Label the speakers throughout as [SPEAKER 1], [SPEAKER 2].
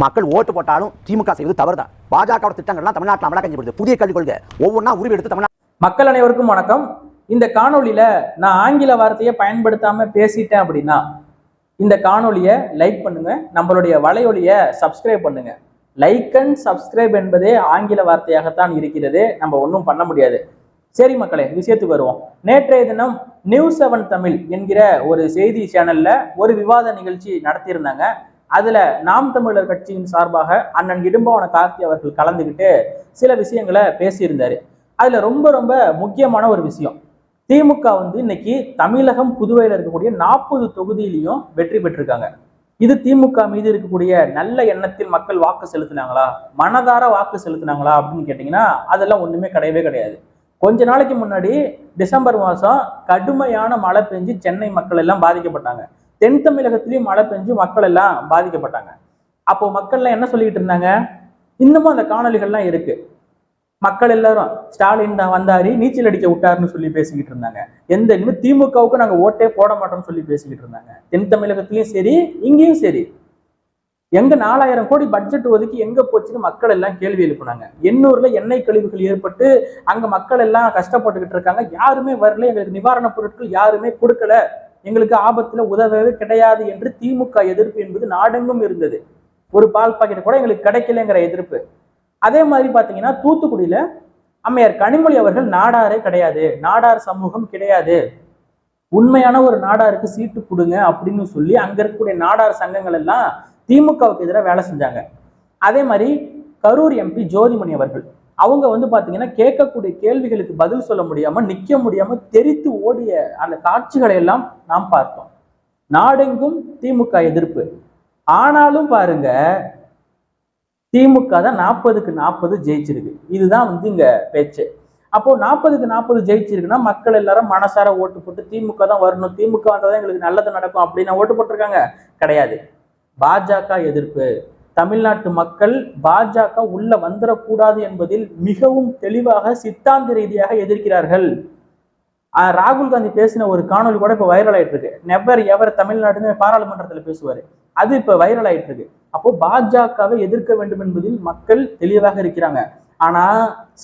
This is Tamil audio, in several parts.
[SPEAKER 1] மக்கள் ஓட்டு போட்டாலும் திமுக செய்வது தவறுதான். பாஜக திட்டங்கள்லாம் தமிழ்நாட்டில் அமலாக்கப்படுது. புதிய கல்விக் கொள்கை ஒவ்வொன்றா உருவி எடுத்து தமிழ்நாடு.
[SPEAKER 2] மக்கள் அனைவருக்கும் வணக்கம். இந்த காணொலியில நான் ஆங்கில வார்த்தையை பயன்படுத்தாம பேசிட்டேன் அப்படின்னா இந்த காணொலியை லைக் பண்ணுங்க, நம்மளுடைய வலையொலியை சப்ஸ்கிரைப் பண்ணுங்க. லைக் அண்ட் சப்ஸ்கிரைப் என்பதே ஆங்கில வார்த்தையாகத்தான் இருக்கிறது, நம்ம ஒன்றும் பண்ண முடியாது. சரி மக்களே, விஷயத்துக்கு வருவோம். நேற்றைய தினம் நியூஸ்7 தமிழ் என்கிற ஒரு செய்தி சேனல்ல ஒரு விவாத நிகழ்ச்சி நடத்தியிருந்தாங்க. அதுல நாம் தமிழர் கட்சியின் சார்பாக அண்ணன் இடும்பாவன கார்த்தி அவர்கள் கலந்துகிட்டு சில விஷயங்களை பேசியிருந்தாரு. அதுல ரொம்ப ரொம்ப முக்கியமான ஒரு விஷயம், திமுக இன்னைக்கு தமிழகம் புதுவையில் இருக்கக்கூடிய 40 தொகுதியிலையும் வெற்றி பெற்றிருக்காங்க. இது திமுக மீது இருக்கக்கூடிய நல்ல எண்ணத்தில் மக்கள் வாக்கு செலுத்தினாங்களா, மனதார வாக்கு செலுத்தினாங்களா அப்படின்னு கேட்டீங்கன்னா அதெல்லாம் ஒண்ணுமே கிடையவே கிடையாது. கொஞ்ச நாளைக்கு முன்னாடி டிசம்பர் மாதம் கடுமையான மழை பெஞ்சு சென்னை மக்கள் எல்லாம் பாதிக்கப்பட்டாங்க. தென் தமிழகத்திலையும் மழை பெஞ்சு மக்கள் எல்லாம் பாதிக்கப்பட்டாங்க. அப்போ மக்கள்லாம் என்ன சொல்லிட்டு இருந்தாங்க, இன்னமும் அந்த காணொலிகள்லாம் இருக்கு. மக்கள் எல்லாரும் ஸ்டாலின் தான் வந்தாரு, நீச்சல் அடிக்க விட்டாருன்னு சொல்லி பேசிக்கிட்டு இருந்தாங்க. எந்த இனிமே திமுகவுக்கு நாங்க ஓட்டே போட மாட்டோம்னு சொல்லி பேசிக்கிட்டு இருந்தாங்க. தென் தமிழகத்திலயும் சரி, இங்கேயும் சரி. எங்க 4000 கோடி பட்ஜெட் ஒதுக்கி எங்க போச்சுன்னு மக்கள் எல்லாம் கேள்வி எழுப்புனாங்க. எண்ணூர்ல எண்ணெய் கழிவுகள் ஏற்பட்டு அங்க மக்கள் எல்லாம் கஷ்டப்பட்டுக்கிட்டு இருக்காங்க. யாருமே வரல, எங்களுக்கு நிவாரணப் பொருட்கள் யாருமே கொடுக்கல, எங்களுக்கு ஆபத்துல உதவவே கிடையாது என்று திமுக எதிர்ப்பு என்பது நாடெங்கும் இருந்தது. ஒரு பால் பாக்கெட் கூட எங்களுக்கு கிடைக்கலங்கிற எதிர்ப்பு. அதே மாதிரி பாத்தீங்கன்னா தூத்துக்குடியில அம்மையார் கனிமொழி அவர்கள் நாடாரே கிடையாது, நாடார் சமூகம் கிடையாது, உண்மையான ஒரு நாடாருக்கு சீட்டு கொடுங்க அப்படின்னு சொல்லி அங்க இருக்கக்கூடிய நாடார் சங்கங்கள் எல்லாம் திமுகவுக்கு எதிராக வேலை செஞ்சாங்க. அதே மாதிரி கரூர் எம்பி ஜோதிமணி அவர்கள் அவங்க பாத்தீங்கன்னா கேட்கக்கூடிய கேள்விகளுக்கு பதில் சொல்ல முடியாம நிக்க முடியாம தெரித்து ஓடிய அந்த காட்சிகளை எல்லாம் நாம் பார்த்தோம். நாடெங்கும் திமுக எதிர்ப்பு. ஆனாலும் பாருங்க, திமுக தான் 40க்கு 40 ஜெயிச்சிருக்கு. இதுதான் இங்க பேச்சு. அப்போ 40க்கு 40 ஜெயிச்சிருக்குன்னா மக்கள் எல்லாரும் மனசார ஓட்டு போட்டு திமுக தான் வரணும், திமுக வந்தாதான் எங்களுக்கு நல்லது நடக்கும் அப்படின்னு ஓட்டு போட்டிருக்காங்க கிடையாது. பாஜக எதிர்ப்பு. தமிழ்நாட்டு மக்கள் பாஜக உள்ள வந்துடக்கூடாது என்பதில் மிகவும் தெளிவாக சித்தாந்த ரீதியாக எதிர்க்கிறார்கள். ராகுல் காந்தி பேசின ஒரு காணொலி கூட இப்ப வைரல் ஆயிட்டு இருக்கு. நெவர் எவர் தமிழ்நாடுன்னு பாராளுமன்றத்துல பேசுவாரு, அது இப்ப வைரல் ஆயிட்டு இருக்கு. அப்போ பாஜகவை எதிர்க்க வேண்டும் என்பதில் மக்கள் தெளிவாக இருக்கிறாங்க. ஆனா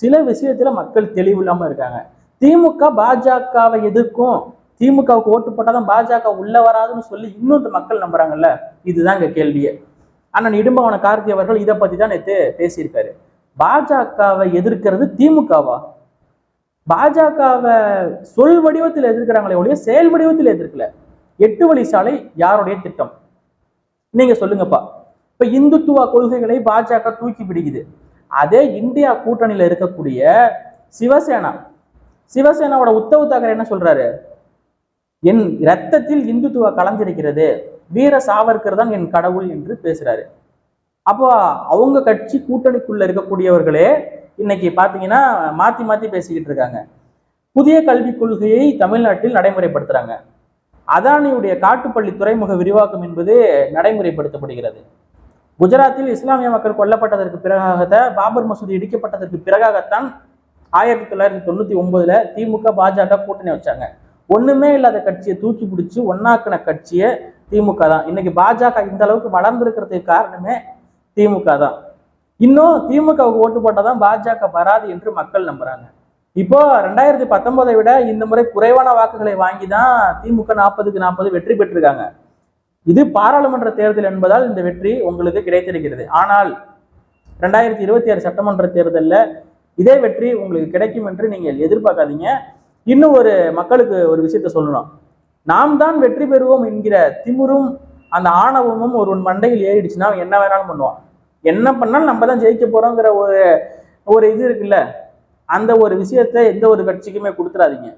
[SPEAKER 2] சில விஷயத்துல மக்கள் தெளிவு இல்லாம இருக்காங்க. திமுக பாஜகவை எதிர்க்கும், திமுகவுக்கு ஓட்டு போட்டாதான் பாஜக உள்ள வராதுன்னு சொல்லி இன்னும் இந்த மக்கள் நம்புறாங்கல்ல, இதுதான் இங்க கேள்வியே. அண்ணன் இடும்பாவன கார்த்தி அவர்கள் இதை பத்தி தான் நேற்று பேசியிருக்காரு. பாஜகவை எதிர்க்கிறது திமுகவா? பாஜகவை சொல் வடிவத்தில் எதிர்க்கிறாங்களே ஒழிய செயல் வடிவத்தில் எதிர்க்கல. 8 வழி சாலை யாருடைய திட்டம் நீங்க சொல்லுங்கப்பா. இப்ப இந்துத்துவ கொள்கைகளை பாஜக தூக்கி பிடிக்குது. அதே இந்தியா கூட்டணியில இருக்கக்கூடிய சிவசேனாவோட உத்தவ் தாக்கரே என்ன சொல்றாரு, என் இரத்தத்தில் இந்துத்துவ கலந்திருக்கிறது, வீர சாவர்கர் தான் என் கடவுள் என்று பேசுறாரு. அப்போ அவங்க கட்சி கூட்டணிக்குள்ள இருக்கக்கூடியவர்களே இன்னைக்கு பாத்தீங்கன்னா மாத்தி மாத்தி பேசிக்கிட்டு இருக்காங்க. புதிய கல்விக் கொள்கையை தமிழ்நாட்டில் நடைமுறைப்படுத்துறாங்க. அதானியுடைய காட்டுப்பள்ளி துறைமுக விரிவாக்கம் என்பது நடைமுறைப்படுத்தப்படுகிறது. குஜராத்தில் இஸ்லாமிய மக்கள் கொல்லப்பட்டதற்கு பிறகாகத்தான், பாபர் மசூதி இடிக்கப்பட்டதற்கு பிறகாகத்தான் 1999 திமுக பாஜக கூட்டணி வச்சாங்க. ஒண்ணுமே இல்லாத கட்சியை தூக்கி பிடிச்சி ஒன்னாக்குன கட்சியை திமுக தான். இன்னைக்கு பாஜக இந்த அளவுக்கு வளர்ந்திருக்கிறதுக்கு காரணமே திமுக தான். இன்னும் திமுகவுக்கு ஓட்டு போட்டாதான் பாஜக வராது என்று மக்கள் நம்புறாங்க. இப்போ 2019 விட இந்த முறை குறைவான வாக்குகளை வாங்கி தான் திமுக 40க்கு 40 வெற்றி பெற்றிருக்காங்க. இது பாராளுமன்ற தேர்தல் என்பதால் இந்த வெற்றி உங்களுக்கு கிடைத்திருக்கிறது. ஆனால் 2026 சட்டமன்ற தேர்தலில் இதே வெற்றி உங்களுக்கு கிடைக்கும் என்று நீங்கள் எதிர்பார்க்காதீங்க. இன்னும் ஒரு மக்களுக்கு ஒரு விஷயத்த சொல்லணும், நாம் தான் வெற்றி பெறுவோம் என்கிற திமிரும் அந்த ஆணவமும் ஒரு மண்டையில் ஏறிடுச்சுன்னா என்ன வேணாலும் பண்ணுவான். என்ன பண்ணாலும் நம்ம தான் ஜெயிக்க போறோங்கிற ஒரு இது இருக்குல்ல, அந்த ஒரு விஷயத்த எந்த ஒரு கட்சிக்குமே கொடுத்துடாதீங்க.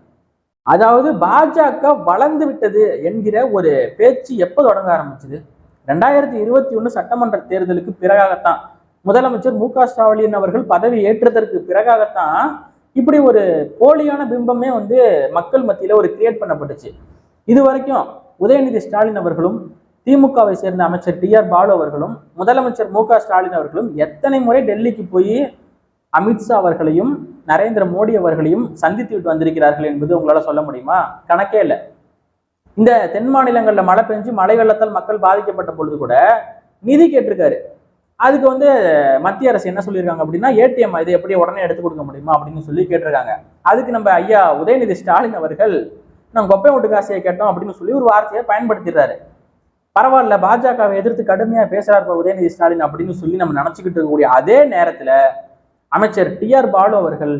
[SPEAKER 2] அதாவது பாஜக வளர்ந்து விட்டது என்கிற ஒரு பேச்சு எப்போ தொடங்க ஆரம்பிச்சது? 2021 சட்டமன்ற தேர்தலுக்கு பிறகாகத்தான், முதலமைச்சர் மு.க. ஸ்டாலின் அவர்கள் பதவி ஏற்றதற்கு பிறகாகத்தான் இப்படி ஒரு போலியான பிம்பமே மக்கள் மத்தியில ஒரு கிரியேட் பண்ணப்பட்டுச்சு. இது வரைக்கும் உதயநிதி ஸ்டாலின் அவர்களும் திமுகவை சேர்ந்த அமைச்சர் டி.ஆர். பாலு அவர்களும் முதலமைச்சர் மு.க. ஸ்டாலின் அவர்களும் எத்தனை முறை டெல்லிக்கு போய் அமித்ஷா அவர்களையும் நரேந்திர மோடி அவர்களையும் சந்தித்து விட்டு வந்திருக்கிறார்கள் என்பது உங்களால சொல்ல முடியுமா? கணக்கே இல்லை. இந்த தென் மாநிலங்கள்ல மழை பெஞ்சு மழை வெள்ளத்தால் மக்கள் பாதிக்கப்பட்ட பொழுது கூட நிதி கேட்டிருக்காரு. அதுக்கு வந்து மத்திய அரசு என்ன சொல்லியிருக்காங்க அப்படின்னா, ஏடிஎம் இது எப்படி உடனே எடுத்து கொடுக்க முடியுமா அப்படின்னு சொல்லி கேட்டிருக்காங்க. அதுக்கு நம்ம ஐயா உதயநிதி ஸ்டாலின் அவர்கள் நாங்கள் கொப்பை ஓட்டு காசையை கேட்டோம் அப்படின்னு சொல்லி ஒரு வார்த்தையை பயன்படுத்திடுறாரு. பரவாயில்ல, பாஜகவை எதிர்த்து கடுமையா பேசுறாரு உதயநிதி ஸ்டாலின் அப்படின்னு சொல்லி நம்ம நினைச்சுக்கிட்டு இருக்கக்கூடிய அதே நேரத்துல அமைச்சர் டி.ஆர். பாலு அவர்கள்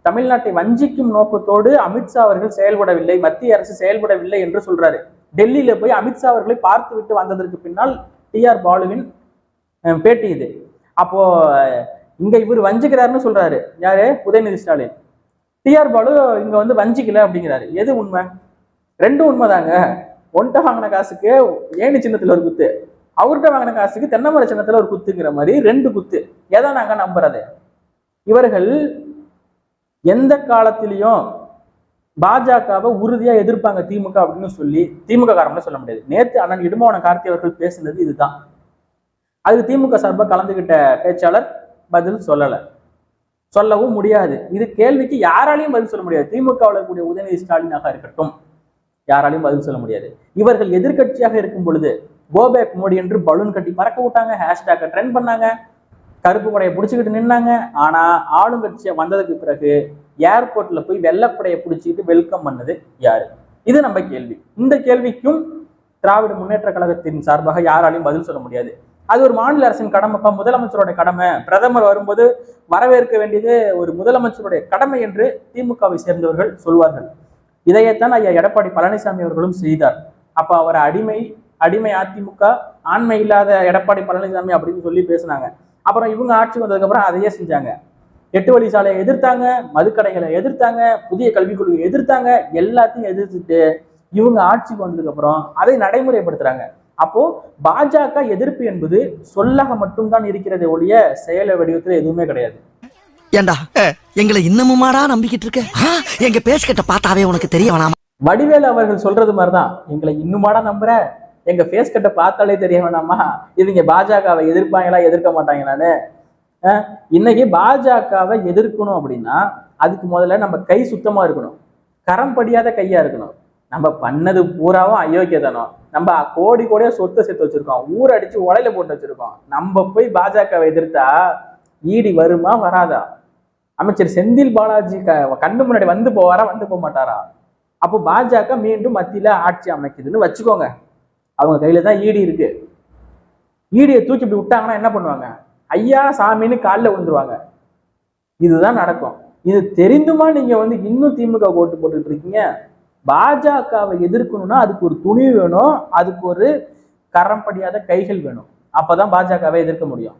[SPEAKER 2] தமிழ்நாட்டை வஞ்சிக்கும் நோக்கத்தோடு அமித்ஷா அவர்கள் செயல்படவில்லை, மத்திய அரசு செயல்படவில்லை என்று சொல்றாரு. டெல்லியில போய் அமித்ஷா அவர்களை பார்த்து விட்டு வந்ததற்கு பின்னால் டி.ஆர். பாலுவின் பேட்டி இது. அப்போ இங்க இவர் வஞ்சிக்கிறாருன்னு சொல்றாரு யாரு? உதயநிதி ஸ்டாலின். டி.ஆர். பாலு இங்க வந்து வஞ்சிக்கல அப்படிங்கிறாரு. எது உண்மை? ரெண்டும் உண்மைதாங்க. ஒன்ட்ட வாங்கின காசுக்கு ஏணி சின்னத்துல ஒரு குத்து, அவர்கிட்ட வாங்கின காசுக்கு தென்னமர சின்னத்துல ஒரு குத்துங்கிற மாதிரி ரெண்டு குத்து. எதை நாங்க நம்புறது? இவர்கள் எந்த காலத்திலையும் பாஜகவை உறுதியா எதிர்ப்பாங்க திமுக அப்படின்னு சொல்லி திமுக காரங்கள சொல்ல முடியாது. நேற்று அண்ணன் இடும்பவன கார்த்தி அவர்கள் பேசினது இதுதான். அதுக்கு திமுக சார்பாக கலந்துகிட்ட பேச்சாளர் பதில் சொல்லவும் முடியாது. இது கேள்விக்கு யாராலையும் பதில் சொல்ல முடியாது. திமுகவில் இருக்கக்கூடிய உதயநிதி ஸ்டாலினாக இருக்கட்டும், யாராலையும் பதில் சொல்ல முடியாது. இவர்கள் எதிர்கட்சியாக இருக்கும் பொழுது கோபேக் மோடி என்று பலூன் கட்டி பறக்க விட்டாங்க, ஹேஷ்டாக ட்ரெண்ட் பண்ணாங்க, கருப்பு படையை பிடிச்சிக்கிட்டு நின்னாங்க. ஆனா ஆளுங்கட்சியை வந்ததுக்கு பிறகு ஏர்போர்ட்ல போய் வெள்ளப்படையை பிடிச்சிக்கிட்டு வெல்கம் பண்ணது யாரு? இது நம்ம கேள்வி. இந்த கேள்விக்கும் திராவிட முன்னேற்ற கழகத்தின் சார்பாக யாராலையும் பதில் சொல்ல முடியாது. அது ஒரு மாநில அரசின் கடமைப்பா, முதலமைச்சருடைய கடமை. பிரதமர் வரும்போது வரவேற்க வேண்டியது ஒரு முதலமைச்சருடைய கடமை என்று திமுகவை சேர்ந்தவர்கள் சொல்வார்கள். இதையத்தான் ஐயா எடப்பாடி பழனிசாமி அவர்களும் செய்தார். அப்ப அவர் அடிமை அதிமுக, ஆண்மை இல்லாத எடப்பாடி பழனிசாமி அப்படின்னு சொல்லி பேசினாங்க. அப்புறம் இவங்க ஆட்சி வந்ததுக்கு அப்புறம் அதையே செஞ்சாங்க. 8 வழி சாலையை எதிர்த்தாங்க, மதுக்கடைகளை எதிர்த்தாங்க, புதிய கல்விக் கொள்கையை எதிர்த்தாங்க. எல்லாத்தையும் எதிர்த்துட்டு இவங்க ஆட்சிக்கு வந்ததுக்கு அப்புறம் அதை நடைமுறைப்படுத்துறாங்க. அப்போ பாஜக எதிர்ப்பு என்பது சொல்லாக மட்டும்தான் இருக்கிறதே ஒழிய செயல வடிவத்தில் எதுவுமே கிடையாது.
[SPEAKER 3] ஏண்டா எங்களை இன்னமுமாடா நம்பிக்கிட்டு இருக்க? எங்க பேஸ்கட்ட பார்த்தாவே உனக்கு தெரிய வேணாமா?
[SPEAKER 2] வடிவேலு அவர்கள் சொல்றது மாதிரிதான், எங்களை இன்னுமாடா நம்புற, எங்க ஃபேஸ் கட்ட பார்த்தாலே தெரிய வேணாமா இவங்க பாஜகவை எதிர்ப்பாங்களா எதிர்க்க மாட்டாங்களான்னு. இன்னைக்கு பாஜகவை எதிர்க்கணும் அப்படின்னா அதுக்கு முதல்ல நம்ம கை சுத்தமா இருக்கணும், கரம் படியாத கையா இருக்கணும். நம்ம பண்ணது பூராவும் அயோக்கியதானம். நம்ம கோடியா சொத்தை சேர்த்து வச்சிருக்கோம், ஊர் அடிச்சு உலையில போட்டு வச்சிருக்கோம். நம்ம போய் பாஜகவை எதிர்த்தா ஈடி வருமா வராதா? அமைச்சர் செந்தில் பாலாஜி கண்ணு முன்னாடி வந்து போவாரா வந்து போக மாட்டாரா? அப்போ பாஜக மீண்டும் மத்தியில ஆட்சி அமைக்குதுன்னு வச்சுக்கோங்க. அவங்க கையில தான் ஈடி இருக்கு. ஈடியை தூக்கி இப்படி விட்டாங்கன்னா என்ன பண்ணுவாங்க? ஐயா சாமின்னு காலில் விழுந்துருவாங்க. இதுதான் நடக்கும். இது தெரிந்துமா நீங்க வந்து இன்னும் திமுக ஓட்டு போட்டுட்டு இருக்கீங்க? பாஜகவை எதிர்க்கணும்னா அதுக்கு ஒரு துணிவு வேணும், அதுக்கு ஒரு கரம் படியாத கைகள் வேணும். அப்பதான் பாஜகவை எதிர்க்க முடியும்.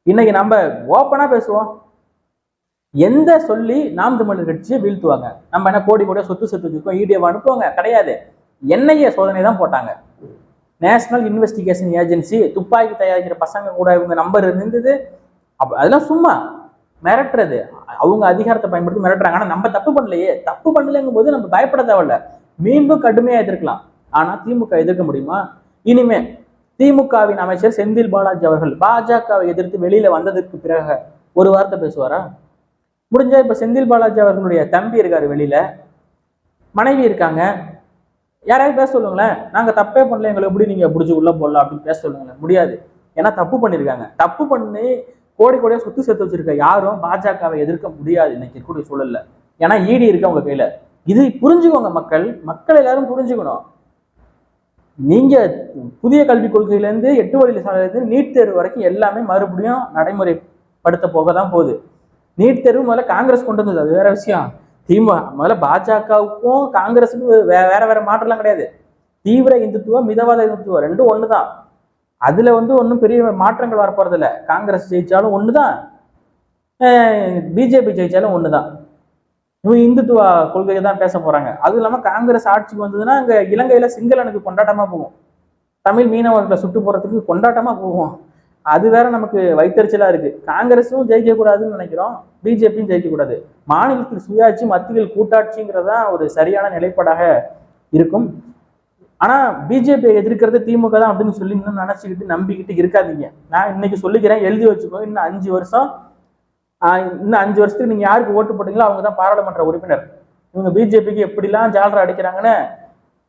[SPEAKER 2] இன்னைக்கு நம்ம ஓப்பனா பேசுவோம். எந்த சொல்லி நாம் தமிழர் கட்சியை வீழ்த்துவாங்க? நம்ம என்ன கோடியா சொத்து சேர்த்து வச்சிருக்கோம், ஈடியை அனுப்புவாங்க? கிடையாது. என்ஐஏ சோதனை தான் போட்டாங்க. நேஷனல் இன்வெஸ்டிகேஷன் ஏஜென்சி துப்பாக்கி தயாரிக்கிற பசங்க கூட இவங்க நம்பர் இருந்தது. அதெல்லாம் சும்மா மிரட்டுறது, அவங்க அதிகாரத்தை பயன்படுத்தி மிரட்டுறாங்க. ஆனா நம்ம தப்பு பண்ணலையே, தப்பு பண்ணலங்கும் போது நம்ம பயப்பட தேவையில்ல, மீண்டும் கடுமையா எதிர்க்கலாம். ஆனா திமுக எதிர்க்க முடியுமா? இனிமே திமுகவின் அமைச்சர் செந்தில் பாலாஜி அவர்கள் பாஜகவை எதிர்த்து வெளியில வந்ததுக்கு பிறகு ஒரு வார்த்தை பேசுவாரா? முடிஞ்சா இப்ப செந்தில் பாலாஜி அவர்களுடைய தம்பி இருக்காரு, வெளியில மனைவி இருக்காங்க, யாராவது பேச சொல்லுங்களேன். நாங்க தப்பே பண்ணல, எங்களை எப்படி நீங்க பிடிச்சி உள்ள போடலாம் அப்படின்னு பேச சொல்லுங்களேன். முடியாது. ஏன்னா தப்பு பண்ணிருக்காங்க. தப்பு பண்ணி கோடியா சொத்து சேர்த்து வச்சிருக்க யாரும் பாஜகவை எதிர்க்க முடியாது இன்னைக்கு இருக்கக்கூடிய சூழல்ல. ஏன்னா ஈடி இருக்கு அவங்க கையில. இது புரிஞ்சுக்கோங்க மக்கள் எல்லாரும் புரிஞ்சுக்கணும். நீங்க புதிய கல்விக் கொள்கையில இருந்து 8 வழி சாலையில இருந்து நீட் தேர்வு வரைக்கும் எல்லாமே மறுபடியும் நடைமுறைப்படுத்த போக தான் போகுது. நீட் தேர்வு முதல்ல காங்கிரஸ் கொண்டு வந்தது, அது வேற விஷயம். முதல்ல பாஜகவுக்கும் காங்கிரஸுக்கும் வேற மாற்றம்லாம் கிடையாது. தீவிர இந்துத்துவம், மிதவாத இந்துத்துவம் ரெண்டும் ஒண்ணுதான். அதுல வந்து ஒன்றும் பெரிய மாற்றங்கள் வரப்போறது இல்லை. காங்கிரஸ் ஜெயிச்சாலும் ஒண்ணுதான், பிஜேபி ஜெயிச்சாலும் ஒண்ணுதான். இவங்க இந்துத்துவ கொள்கையை தான் பேச போறாங்க. அதுவும் இல்லாம காங்கிரஸ் ஆட்சிக்கு வந்ததுன்னா அங்க இலங்கையில சிங்களனுக்கு கொண்டாட்டமா போகும், தமிழ் மீனவர்களை சுட்டு போறதுக்கு கொண்டாட்டமா போகும். அது வேற நமக்கு வைத்தறிச்சலா இருக்கு. காங்கிரஸும் ஜெயிக்க கூடாதுன்னு நினைக்கிறோம், பிஜேபியும் ஜெயிக்க கூடாது. மாநிலத்தில் சுயாட்சி, மத்தியில் கூட்டாட்சிங்கிறதா ஒரு சரியான நிலைப்பாடாக இருக்கும். ஆனா பிஜேபியை எதிர்க்கிறது திமுக தான் அப்படின்னு சொல்லி இன்னும் நினைச்சுக்கிட்டு நம்பிக்கிட்டு இருக்காதீங்க. நான் இன்னைக்கு சொல்லிக்கிறேன், எழுதி வச்சுக்கோ. இன்னும் 5 வருஷத்துக்கு நீங்க யாருக்கு ஓட்டு போட்டீங்களோ அவங்க தான் பாராளுமன்ற உறுப்பினர். இவங்க பிஜேபிக்கு எப்படிலாம் ஜாலரா அடிக்கிறாங்கன்னு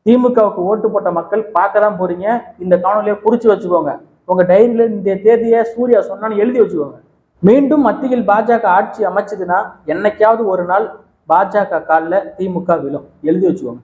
[SPEAKER 2] திமுகவுக்கு ஓட்டு போட்ட மக்கள் பார்க்க தான் போறீங்க. இந்த காணொலியை குறிச்சு வச்சுக்கோங்க. உங்க டைரியில இந்த தேதியை சூர்யா சொன்னான்னு எழுதி வச்சுக்கோங்க. மீண்டும் மத்தியில் பாஜக ஆட்சி அமைச்சதுன்னா என்னைக்காவது ஒரு நாள் பாஜக காலில் திமுக விழும், எழுதி வச்சுக்கோங்க.